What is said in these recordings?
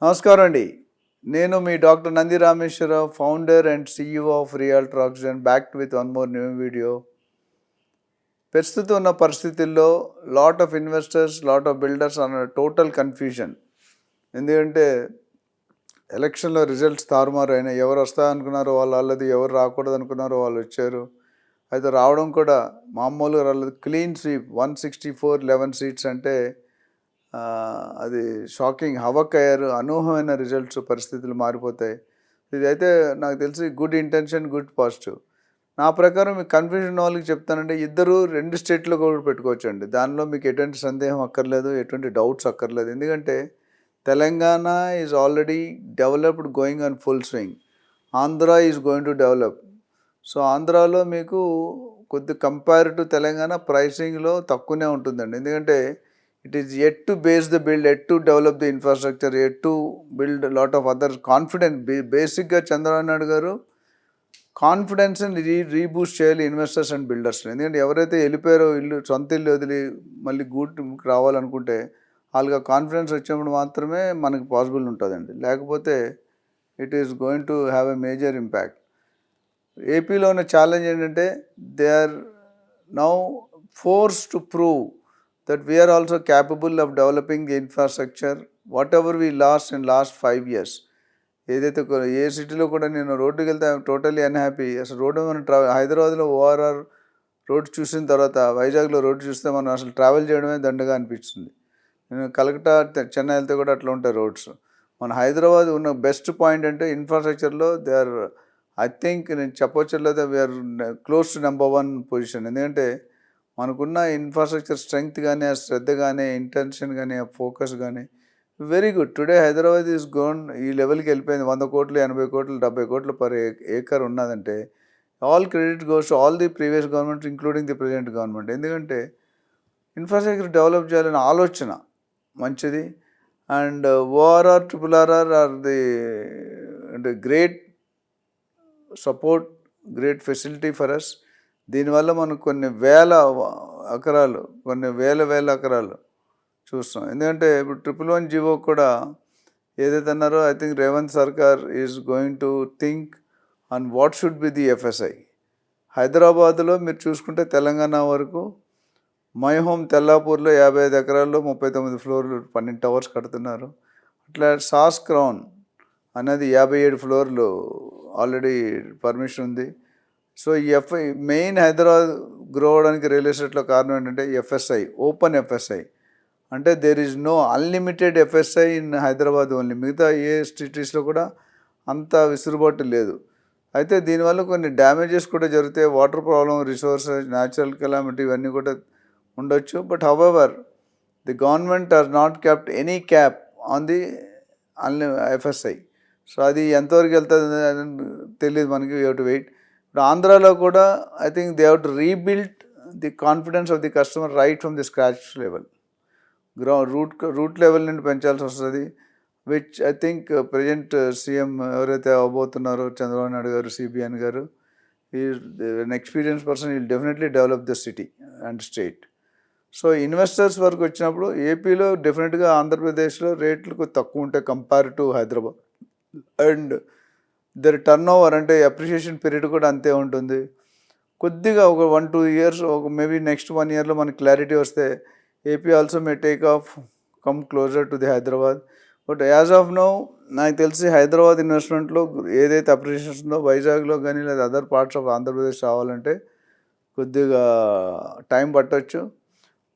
నమస్కారం అండి. నేను మీ doctor Nandi Rameshwararao, founder and CEO of realtor oxygen, back with one more new video. ప్రస్తుతం ఉన్న పరిస్థితుల్లో lot of investors, lot of builders అన్న టోటల్ కన్ఫ్యూజన్. ఎందుకంటే ఎలక్షన్లో రిజల్ట్స్ తారుమారైనాయి. ఎవరు వస్తా అనుకున్నారో వాళ్ళు రాలేదు, ఎవరు రాకూడదు అనుకున్నారో వాళ్ళు వచ్చారు. అయితే రావడం కూడా మామూలుగా రాలేదు. క్లీన్ స్వీప్ 164 సీట్స్ అంటే అది షాకింగ్. హవక్కయ్యారు. అనూహ్యమైన రిజల్ట్స్, పరిస్థితులు మారిపోతాయి. ఇదైతే నాకు తెలిసి గుడ్ ఇంటెన్షన్, గుడ్ పాజిటివ్. నా ప్రకారం మీకు కన్ఫ్యూజన్ వాళ్ళకి చెప్తానంటే ఇద్దరు 2 స్టేట్లో కూడా పెట్టుకోవచ్చండి. దానిలో మీకు ఎటువంటి సందేహం అక్కర్లేదు, ఎటువంటి డౌట్స్ అక్కర్లేదు. ఎందుకంటే Telangana is already developed, going on full swing. Andhra is going to develop. So ఆంధ్రాలో మీకు కొద్ది కంపేర్ టు తెలంగాణ ప్రైసింగ్లో తక్కువనే ఉంటుందండి. ఎందుకంటే it is yet to base the build, yet to develop the infrastructure, yet to build a lot of other confidence. బేసిక్గా చంద్రబాబు నాయుడు గారు కాన్ఫిడెన్స్ని రీబూస్ట్ చేయాలి investors and బిల్డర్స్ని. ఎందుకంటే ఎవరైతే వెళ్ళిపోయారో, సొంత ఇల్లు వదిలి మళ్ళీ గూటికి రావాలనుకుంటే వాళ్ళకి కాన్ఫిడెన్స్ వచ్చినప్పుడు మాత్రమే మనకి పాసిబుల్ ఉంటుందండి. లేకపోతే it is going to have a major impact. ఏపీలో ఉన్న ఛాలెంజ్ ఏంటంటే they are now force to prove that we are also capable of developing the infrastructure whatever we lost in last 5 years. ఏదైతే ఏ సిటీలో కూడా నేను రోడ్డుకి వెళ్తే టోటలీ అన్హ్యాపీ. అసలు రోడ్డు మనం హైదరాబాద్లో ఓఆర్ఆర్ రోడ్డు చూసిన తర్వాత వైజాగ్లో రోడ్డు చూస్తే మనం అసలు ట్రావెల్ చేయడమే దండగా అనిపిస్తుంది. నేను కలకత్తా, చెన్నై వెళ్తే కూడా అట్లా ఉంటాయి రోడ్స్. మన హైదరాబాద్ ఉన్న బెస్ట్ పాయింట్ అంటే ఇన్ఫ్రాస్ట్రక్చర్లో దే ఆర్, ఐ థింక్ నేను చెప్పొచ్చు లేదా we're close to number 1 position. ఎందుకంటే మనకున్న ఇన్ఫ్రాస్ట్రక్చర్ స్ట్రెంగ్త్ కానీ, ఆ శ్రద్ధ కానీ, ఇంటెన్షన్ కానీ, ఆ ఫోకస్ కానీ very good. Today Hyderabad is gone ఈ లెవెల్కి వెళ్ళిపోయింది. 100 కోట్లు, 80 కోట్లు, 70 కోట్లు పర్ ఏకర్ ఉన్నదంటే all credit goes to all the previous government including the present government. ఎందుకంటే ఇన్ఫ్రాస్ట్రక్చర్ డెవలప్ చేయాలనే ఆలోచన మంచిది. And ORR, RRR are the great support, great facility for us. దీనివల్ల మనకు కొన్ని వేల ఎకరాలు చూస్తాం. ఎందుకంటే ఇప్పుడు 111 జీవో కూడా ఏదైతే అన్నారో, ఐ థింక్ రేవంత్ సర్కార్ is going to think on what should be the FSI. హైదరాబాద్లో మీరు చూసుకుంటే తెలంగాణ వరకు మై హోమ్ తెల్లాపూర్లో 55 ఎకరాల్లో 39 ఫ్లోర్లు 12 టవర్స్ కడుతున్నారు. అట్లా సాస్ క్రౌన్ అనేది 57 ఫ్లోర్లు ఆల్రెడీ పర్మిషన్ ఉంది. సో ఈ మెయిన్ హైదరాబాద్ గ్రో అవడానికి రియల్ ఎస్టేట్లో కారణం ఏంటంటే ఎఫ్ఎస్ఐ, ఓపెన్ ఎఫ్ఎస్ఐ. అంటే there is no unlimited FSI in Hyderabad only. మిగతా ఏ సిటీస్లో కూడా అంత విసులుబాటు లేదు. అయితే దీనివల్ల కొన్ని డ్యామేజెస్ కూడా జరుగుతాయి. Water problem, resources, natural calamity ఇవన్నీ కూడా ఉండొచ్చు. But however the government are not kept any cap on the FSI. So అది ఎంతవరకు వెళ్తుంది తెలియదు మనకి. You have to wait. ఇప్పుడు ఆంధ్రాలో కూడా I think they have to rebuild the confidence of the customer right from the scratch level. Root level నుండి పెంచాల్సి వస్తుంది. Which I think present CM ఎవరైతే అవబోతున్నారో చంద్రబాబు నాయుడు గారు, సిబిఎన్ గారు, an experienced person will definitely develop the city and state. So investors వరకు వచ్చినప్పుడు ఏపీలో డెఫినెట్గా ఆంధ్రప్రదేశ్లో రేట్లు తక్కువ ఉంటాయి compare to Hyderabad. And their turnover అంటే అప్రిషియేషన్ పీరియడ్ కూడా అంతే ఉంటుంది. కొద్దిగా ఒక 1-2 ఇయర్స్, ఒక మేబీ నెక్స్ట్ 1 ఇయర్లో మనకి క్లారిటీ వస్తే AP also may take off, come closer to the Hyderabad. But as of now నాకు తెలిసి హైదరాబాద్ ఇన్వెస్ట్మెంట్లో ఏదైతే అప్రిషియేషన్ ఉందో వైజాగ్లో కానీ లేదా అదర్ పార్ట్స్ ఆఫ్ ఆంధ్రప్రదేశ్ రావాలంటే కొద్దిగా టైం పట్టవచ్చు.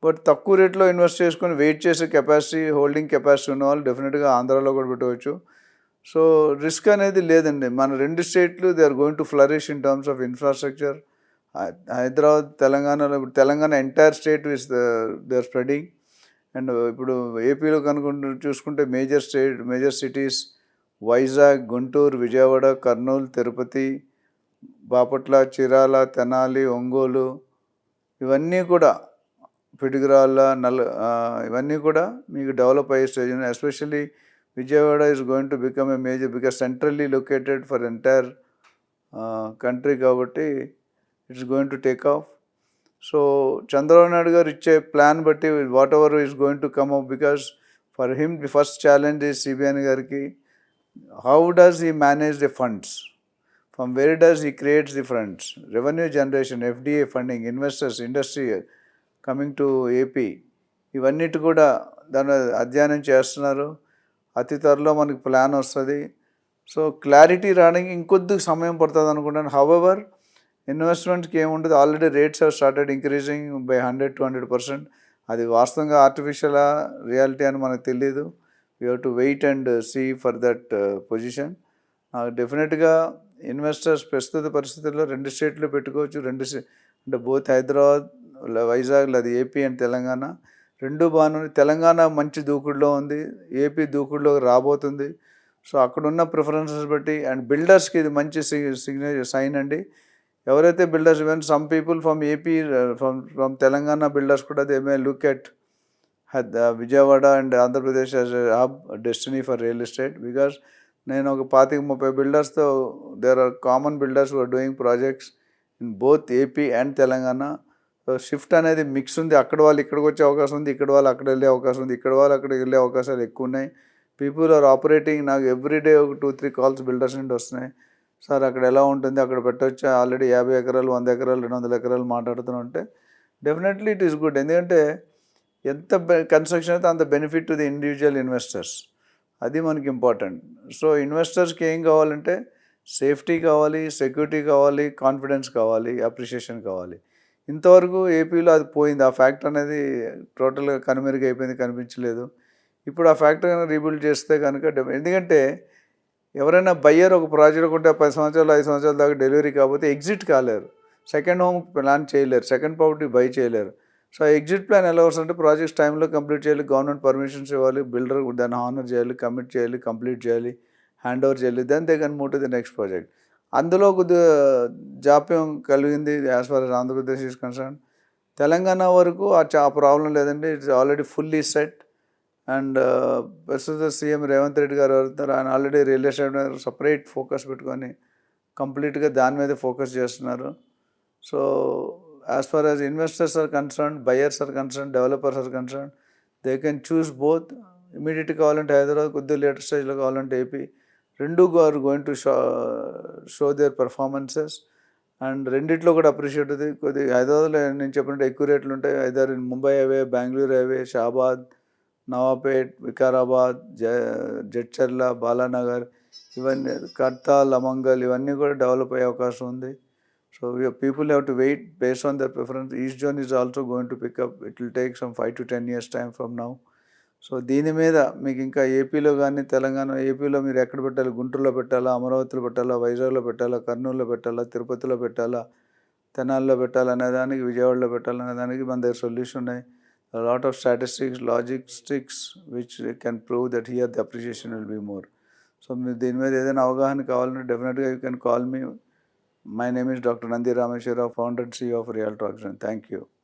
బట్ తక్కువ రేట్లో ఇన్వెస్ట్ చేసుకొని వెయిట్ చేసే కెపాసిటీ, హోల్డింగ్ కెపాసిటీ ఉన్న వాళ్ళు డెఫినెట్గా ఆంధ్రాలో కూడా పెట్టవచ్చు. సో రిస్క్ అనేది లేదండి. మన 2 స్టేట్లు they are going to flourish in terms of infrastructure. Hyderabad, తెలంగాణలో ఇప్పుడు Telangana entire state is they are spreading. And ఇప్పుడు ఏపీలో చూసుకుంటే మేజర్ సిటీస్ వైజాగ్, గుంటూరు, విజయవాడ, కర్నూలు, తిరుపతి, బాపట్ల, చీరాల, తెనాలి, ఒంగోలు, ఇవన్నీ కూడా పిడుగురాళ్ళ, ఇవన్నీ కూడా మీకు డెవలప్ అయ్యే stage. Especially Vijayawada is going to become a major because centrally located for entire country కాబట్టి it's going to take off. So Chandrababu Naidu గారు ఇచ్చే ప్లాన్ బట్టి what ever is going to come up, because For him, the first challenge is CBN Garki. How does he manage the funds? From where does he create the funds? Revenue generation, FDA funding, investors, industry coming to AP. ఇవన్నిటి కూడా దాని అధ్యయనం చేస్తున్నారు. అతి త్వరలో మనకి plan వస్తుంది. So clarity రావడానికి ఇంకొద్ది సమయం పడుతుంది అనుకుంటాను. హౌఎవర్ ఇన్వెస్ట్మెంట్కి ఏముంటుంది, already rates have started increasing by 100-200%. అది వాస్తవంగా ఆర్టిఫిషియల్ రియాలిటీ అని మనకు తెలియదు. We have to wait and see for that position. డెఫినెట్గా ఇన్వెస్టర్స్ ప్రస్తుత పరిస్థితుల్లో 2 స్టేట్లు పెట్టుకోవచ్చు. అంటే బోత్ హైదరాబాద్, వైజాగ్, అది ఏపీ అండ్ తెలంగాణ రెండు బాగున్నాయి. తెలంగాణ మంచి దూకుడులో ఉంది, ఏపీ దూకుడులో రాబోతుంది. సో అక్కడున్న ప్రిఫరెన్సెస్ బట్టి అండ్ బిల్డర్స్కి ఇది మంచి సైన్ అండి. ఎవరైతే builders, even some people from AP, from Telangana builders కూడా they may look at Vijayawada and Andhra Pradesh as a hub destiny for real estate. Because నేను ఒక 25-30 బిల్డర్స్తో, there are common builders who are doing projects in both AP and Telangana. So shift అనేది mix ఉంది. అక్కడ వాళ్ళు ఇక్కడికి వచ్చే అవకాశం ఉంది, ఇక్కడ వాళ్ళు అక్కడ వెళ్ళే అవకాశం ఉంది, ఇక్కడ వాళ్ళు అక్కడికి వెళ్ళే అవకాశాలు ఎక్కువ ఉన్నాయి. People are operating. నాకు ఎవ్రీడే ఒక 2-3 కాల్స్ బిల్డర్స్ నుండి వస్తున్నాయి. సార్ అక్కడ ఎలా ఉంటుంది, అక్కడ పెట్టవచ్చా, ఆల్రెడీ 50 ఎకరాలు, 100 ఎకరాలు, 200 ఎకరాలు మాట్లాడుతుంటే డెఫినెట్లీ ఇట్ ఈస్ గుడ్. ఎందుకంటే ఎంత కన్స్ట్రక్షన్ అయితే అంత benefit to the individual investors. అది మనకి ఇంపార్టెంట్. సో ఇన్వెస్టర్స్కి ఏం కావాలంటే సేఫ్టీ కావాలి, సెక్యూరిటీ కావాలి, కాన్ఫిడెన్స్ కావాలి, అప్రిషియేషన్ కావాలి. ఇంతవరకు ఏపీలో అది పోయింది. ఆ ఫ్యాక్టర్ అనేది టోటల్గా కనుమరుగైపోయింది, కనిపించలేదు. ఇప్పుడు ఆ ఫ్యాక్టర్ కనుక రీబిల్డ్ చేస్తే కనుక ఎందుకంటే ఎవరైనా బయ్యర్ ఒక ప్రాజెక్ట్ కొంటే 10 సంవత్సరాలు 5 సంవత్సరాల దాకా డెలివరీ కాకపోతే ఎగ్జిట్ కాలేరు, సెకండ్ హోమ్ ప్లాన్ చేయలేరు, సెకండ్ ప్రాపర్టీ బై చేయలేరు. సో ఆ ఎగ్జిట్ ప్లాన్ ఎలా వస్తుందంటే ప్రాజెక్ట్స్ టైంలో కంప్లీట్ చేయాలి, గవర్నమెంట్ పర్మిషన్స్ ఇవ్వాలి, బిల్డర్ దాన్ని హానర్ చేయాలి, కమిట్ చేయాలి, కంప్లీట్ చేయాలి, హ్యాండ్ ఓవర్ చేయాలి, then they can move to the next project. అందులో కొద్దిగా జాప్యం కలిగింది as far as Andhra Pradesh is concern. Telangana వరకు ఆ ప్రాబ్లం లేదండి. It's already fully set. And ప్రస్తుత సీఎం రేవంత్ రెడ్డి గారు అవుతారు, ఆయన ఆల్రెడీ రియల్ ఎస్టేట్ మీద సపరేట్ ఫోకస్ పెట్టుకొని కంప్లీట్గా దాని మీద ఫోకస్ చేస్తున్నారు. So as far as investors are concern, buyers are concern, developers are concern, they can choose both. Immediate కావాలంటే హైదరాబాద్, కొద్దిగా లేటర్ స్టేజ్లో కావాలంటే ఏపీ. రెండు are going to show their performances. And రెండిట్లో కూడా అప్రిషియేట్ ఉంది. కొద్దిగా హైదరాబాద్లో నేను చెప్పినట్టు ఎక్కువ రేట్లు ఉంటాయి. Either in Mumbai highway, Bengaluru highway, Shabad, Navapet, Vikarabad, Jadcherla, Balanagar, ఇవన్నీ కర్తా, లమంగల్, ఇవన్నీ కూడా డెవలప్ అయ్యే అవకాశం ఉంది. So people have to wait based on their preference. East zone is also going to pick up. It will take some 5 to 10 years time from now. So దీని మీద మీకు ఇంకా ఏపీలో కానీ తెలంగాణ, ఏపీలో మీరు ఎక్కడ పెట్టాలి, గుంటూరులో పెట్టాలా, అమరావతిలో పెట్టాలా, వైజాగ్లో పెట్టాలా, కర్నూలులో పెట్టాలా, తిరుపతిలో పెట్టాలా, తెనాలిలో పెట్టాలనే దానికి, విజయవాడలో పెట్టాలనే దానికి మన దగ్గర సొల్యూషన్ ఉన్నాయి. A lot of statistics, logistics which can prove that here the appreciation will be more. So దీని మీద ఏదైనా అవగాహన కావాలంటే డెఫినెట్గా you can call me. My name is Dr. Nandi Rameshwara, founder and CEO of Realtor Auction. Thank you.